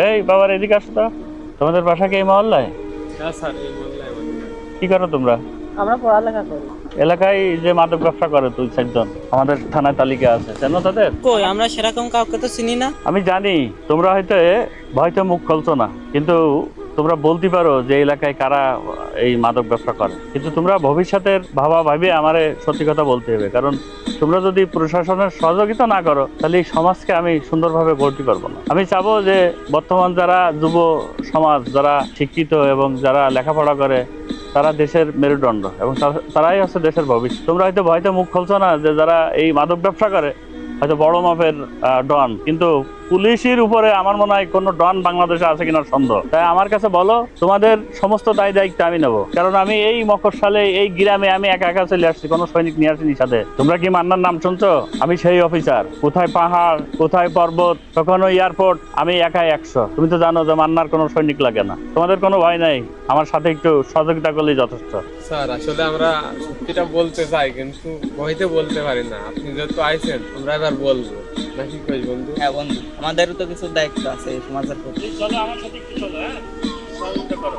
এই বাবার এদিকে আসো তো। তোমাদের বাসা কি এই মহল্লায়? হ্যাঁ স্যার, এই মহল্লায় আমাদের বাড়ি। কি করো তোমরা? আমরা পড়ালেখা করি। এলাকায় যে মাদক ব্যবসা করে দুই চারজন আমাদের থানায় তালিকা আছে, জানো তাদের? কই আমরা সেরকম কাউকে তো চিনি না। আমি জানি তোমরা হয়তো ভয়তে মুখ খুলছো না, কিন্তু তোমরা বলতে পারো যে এলাকায় কারা এই মাদক ব্যবসা করে। কিন্তু তোমরা ভবিষ্যতের ভাবে আমারে সত্যি কথা বলতে হবে, কারণ তোমরা যদি প্রশাসনের সহযোগিতা না করো তাহলে এই সমাজকে আমি সুন্দরভাবে গড়তে পারবো না। আমি চাবো যে বর্তমান যারা যুব সমাজ, যারা শিক্ষিত এবং যারা লেখাপড়া করে, তারা দেশের মেরুদণ্ড এবং তারাই হচ্ছে দেশের ভবিষ্যৎ। তোমরা হয়তো ভয়তে মুখ খুলছো না যে যারা এই মাদক ব্যবসা করে হয়তো বড় মাপের ডন, কিন্তু পুলিশের উপরে আমার মনে হয় কোনো ডন বাংলাদেশে আছে কিনা সন্দেহ। তাই আমার কাছে বলো, তোমাদের সমস্ত দায় দায়িত্ব আমি নেবো, কারণ আমি এই মফস্বলে এই গ্রামে আমি একা একা চলে আসছি, কোনো সৈনিক নিয়ে আসিনি সাথে। তোমরা কি মান্নার নাম শুনছো? আমি সেই অফিসার। কোথায় পাহাড়, কোথায় পর্বত, কখনো এয়ারপোর্ট, আমি একাই 100। তুমি তো জানো যে মান্নার কোনো সৈনিক লাগে না। তোমাদের কোনো ভয় নাই, আমার সাথে একটু সহযোগিতা করলেই যথেষ্ট। স্যার আসলে আমরা সত্যিটা বলতে চাই, কিন্তু ভয়তে বলতে পারি না। আপনি যেহেতু আইছেন, আমরা এবার বলবো নাকি কই বন্ধু? হ্যাঁ বন্ধু, আমাদেরও তো কিছু দায়িত্ব আছে এই সমাজের প্রতি। চলো আমার সাথে একটু চলো, হ্যাঁ, সহযোগিতা করো।